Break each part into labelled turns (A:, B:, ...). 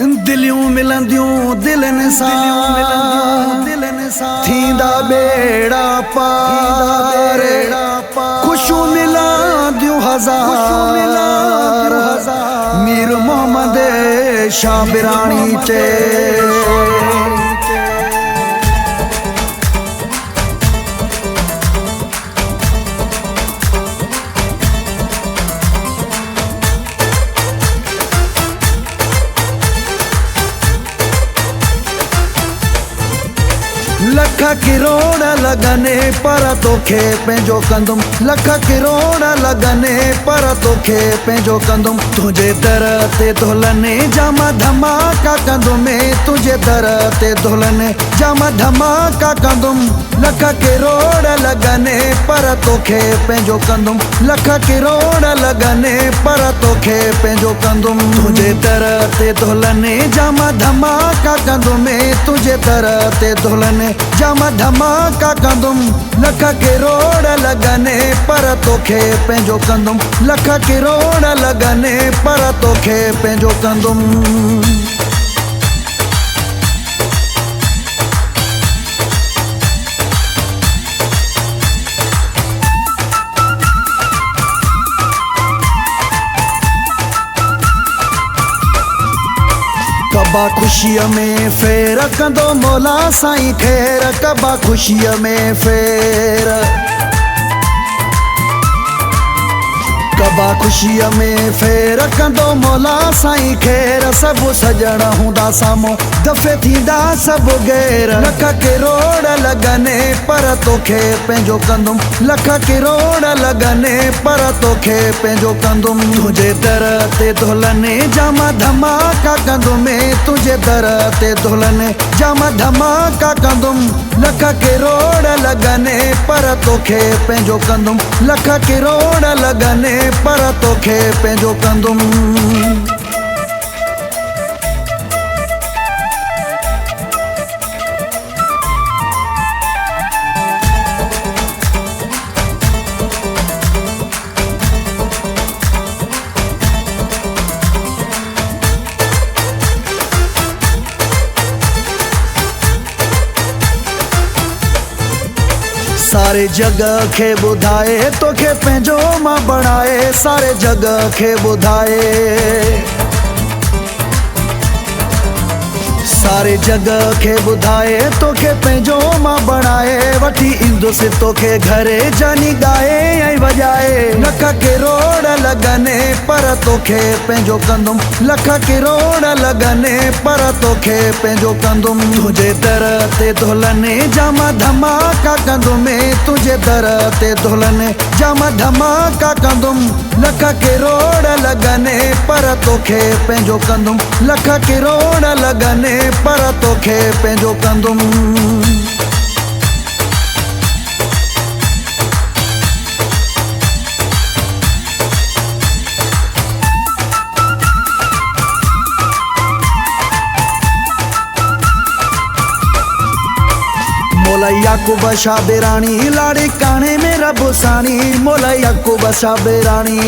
A: दिलियूं मिलंदियूं दिलनि सां थींदा बेड़ा पार, खुशियूं मिलंदियूं हज़ार। मीर मोहम्मद शाबिराणी चे लख किरोड़ लगने पर तोखे पंहिंजो कंदुम, लख किरोड़ लगने पर तोखे पंहिंजो कंदुम। तुझे दर ते दुल्हने जाम धमाका कंदुम, तुझे दर ते दुल्हने जाम धमाका कंदुम। लख किरोड़ लगने पर तोखे पंहिंजो कंदुम, लख किरोड़ लगने पर तोखे पंहिंजो कंदुम। तुझे दर ते दुल्हने जाम धमाका कंदुम, तुझे दर ते दुल्हने जाम धमाका कंदुम। लख किरोड़ लगने पर तोखे पंहिंजो कंदुम, लख किरोड़ लगने पर तोखे पंहिंजो कंदुम। कबा खुशीअ में फेर कंदो मौला साईं ख़ैर, कबा खुशीअ में फेर, कबा खुशीअ में फेर कंदो मौला साईं ख़ैर। सभु सजण हूंदा साम्हूं दफ़े थींदा सभु गैर। लख किरोड़ लगने पर तोखे पंहिंजो कंदुम, लख किरोड़ लगने पर तोखे पंहिंजो कंदुम। तुझे दर ते दुल्हने जाम धमाका कंदुम, तुझे दर ते दुल्हने जाम धमाका कंदुम। लख किरोड़ लगने पर तोखे पंहिंजो कंदुम, लख किरोड़ लगने पर तोखे पंहिंजो कंदुम। सारे जग खे ॿुधाए तोखे पंहिंजो मां बणाए, सारे जग खे ॿुधाए, सारे जग खे ॿुधाए तोखे पंहिंजो मां बणाए। वठी ईंदुसि तोखे घरे जानी ॻाए ऐं वॼाए। लख किरोड़ लगने पर तोखे पंहिंजो कंदुम, लख किरोड़ लगने पर तोखे पंहिंजो कंदुम। तुझे दर ते दुल्हने जाम धमाका कंदुम, तुझे दर ते दुल्हने जाम धमाका कंदुम। लख किरोड़ लगने पर तोखे पंहिंजो कंदुम, लख किरोड़ लगने पर तोखे पंहिंजो कंदुम। मौला याकूब शाबिराणी लाड़ी काने में रब साणी, मौला याकूब शाबिराणी,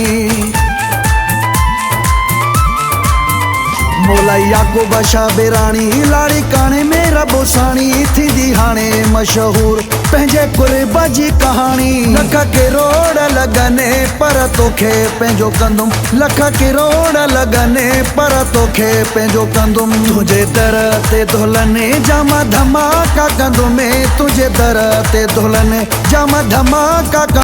A: मौला याकूब शाबिराणी लाड़ी काने में रब साणी। थींदी हाणे मशहूर पंहिंजे कुर्ब जी कहाणी। लख किरोड़ लगने पर तोखे पंहिंजो कंदुम, लख किरोड़ लगने पर तोखे पंहिंजो कंदुम। तुझे दर ते दुल्हने जाम धमाका कंदुम, तुझे दर ते दुल्हने जाम धमाका